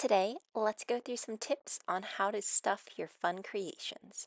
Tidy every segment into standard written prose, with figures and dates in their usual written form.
Today, let's go through some tips on how to stuff your fun creations.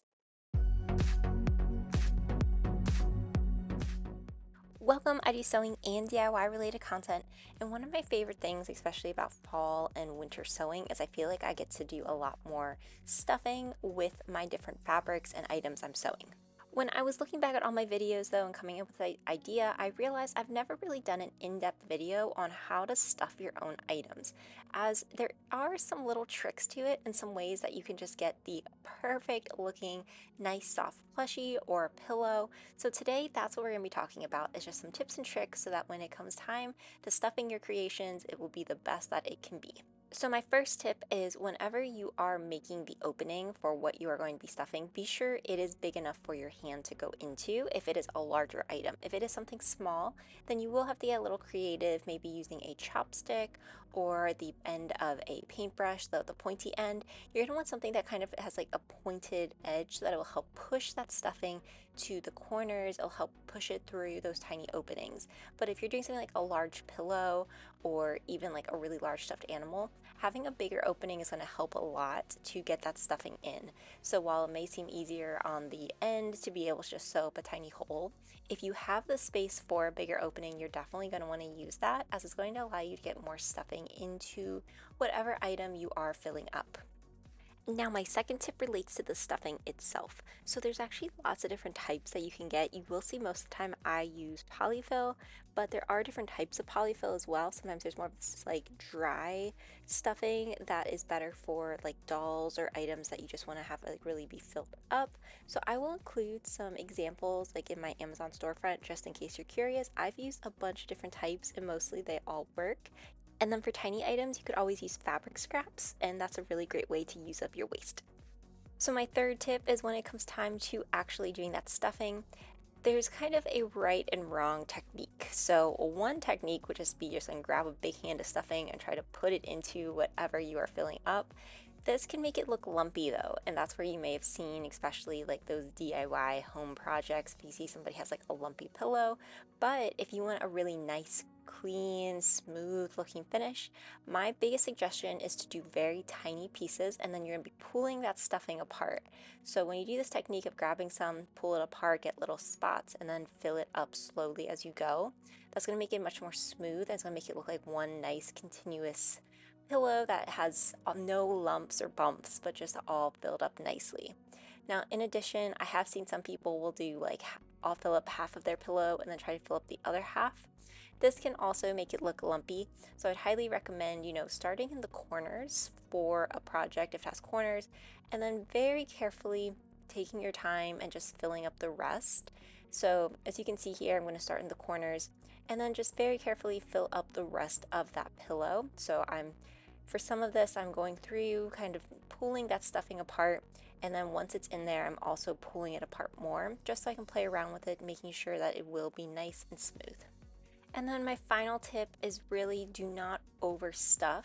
Welcome, I do sewing and DIY related content, and one of my favorite things, especially about fall and winter sewing, is I feel like I get to do a lot more stuffing with my different fabrics and items I'm sewing. When I was looking back at all my videos though and coming up with the idea, I realized I've never really done an in-depth video on how to stuff your own items, as there are some little tricks to it and some ways that you can just get the perfect looking, nice soft plushie or pillow. So today that's what we're going to be talking about, is just some tips and tricks so that when it comes time to stuffing your creations, it will be the best that it can be. So my first tip is whenever you are making the opening for what you are going to be stuffing, be sure it is big enough for your hand to go into if it is a larger item. If it is something small, then you will have to get a little creative, maybe using a chopstick or the end of a paintbrush, the pointy end. You're gonna want something that kind of has like a pointed edge so that it will help push that stuffing to the corners. It'll help push it through those tiny openings. But if you're doing something like a large pillow or even like a really large stuffed animal, having a bigger opening is going to help a lot to get that stuffing in. So while it may seem easier on the end to be able to just sew up a tiny hole, if you have the space for a bigger opening, you're definitely going to want to use that, as it's going to allow you to get more stuffing into whatever item you are filling up. Now, my second tip relates to the stuffing itself. So there's actually lots of different types that you can get. You will see most of the time I use polyfill, but there are different types of polyfill as well. Sometimes there's more of this like dry stuffing that is better for like dolls or items that you just want to have like really be filled up. So I will include some examples like in my Amazon storefront just in case you're curious. I've used a bunch of different types and mostly they all work. And then for tiny items, you could always use fabric scraps, and that's a really great way to use up your waste. So my third tip is when it comes time to actually doing that stuffing, there's kind of a right and wrong technique. So one technique would just be just like grab a big hand of stuffing and try to put it into whatever you are filling up. This can make it look lumpy though, and that's where you may have seen, especially like those DIY home projects, if you see somebody has like a lumpy pillow. But if you want a really nice, clean, smooth looking finish, my biggest suggestion is to do very tiny pieces and then you're gonna be pulling that stuffing apart. So when you do this technique of grabbing some, pull it apart, get little spots, and then fill it up slowly as you go, that's gonna make it much more smooth and it's gonna make it look like one nice continuous pillow that has no lumps or bumps, but just all filled up nicely. Now, in addition, I have seen some people will do like I'll fill up half of their pillow and then try to fill up the other half. This can also make it look lumpy, so I'd highly recommend, starting in the corners for a project if it has corners, and then very carefully taking your time and just filling up the rest. So as you can see here, I'm going to start in the corners and then just very carefully fill up the rest of that pillow. So for some of this, I'm going through kind of pulling that stuffing apart, and then once it's in there, I'm also pulling it apart more, just so I can play around with it, making sure that it will be nice and smooth. And then my final tip is really do not overstuff.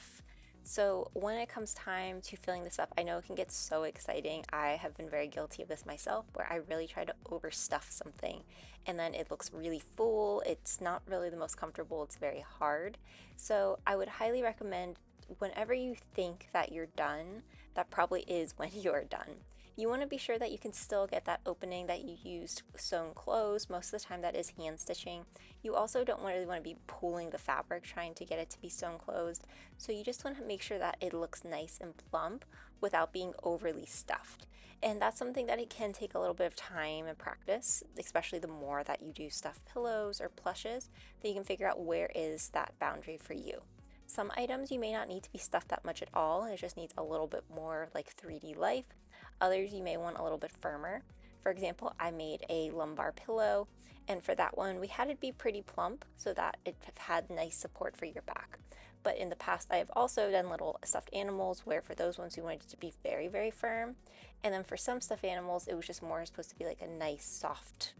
So when it comes time to filling this up, I know it can get so exciting. I have been very guilty of this myself, where I really try to overstuff something and then it looks really full. It's not really the most comfortable, it's very hard. So I would highly recommend whenever you think that you're done, that probably is when you're done. You want to be sure that you can still get that opening that you used sewn closed. Most of the time that is hand stitching. You also don't really want to be pulling the fabric trying to get it to be sewn closed. So you just want to make sure that it looks nice and plump without being overly stuffed. And that's something that it can take a little bit of time and practice, especially the more that you do stuffed pillows or plushes, that you can figure out where is that boundary for you. Some items you may not need to be stuffed that much at all, and it just needs a little bit more like 3D life. Others you may want a little bit firmer. For example, I made a lumbar pillow, and for that one we had it be pretty plump so that it had nice support for your back. But in the past I have also done little stuffed animals where for those ones we wanted it to be very, very firm. And then for some stuffed animals it was just more supposed to be like a nice soft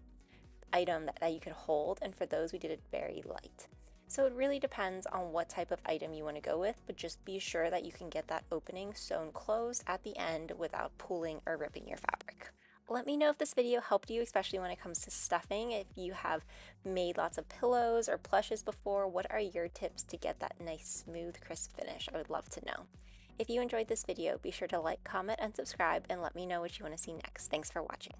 item that you could hold, and for those we did it very light. So it really depends on what type of item you want to go with, but just be sure that you can get that opening sewn closed at the end without pulling or ripping your fabric. Let me know if this video helped you, especially when it comes to stuffing. If you have made lots of pillows or plushes before, what are your tips to get that nice, smooth, crisp finish? I would love to know. If you enjoyed this video, be sure to like, comment, and subscribe, and let me know what you want to see next. Thanks for watching.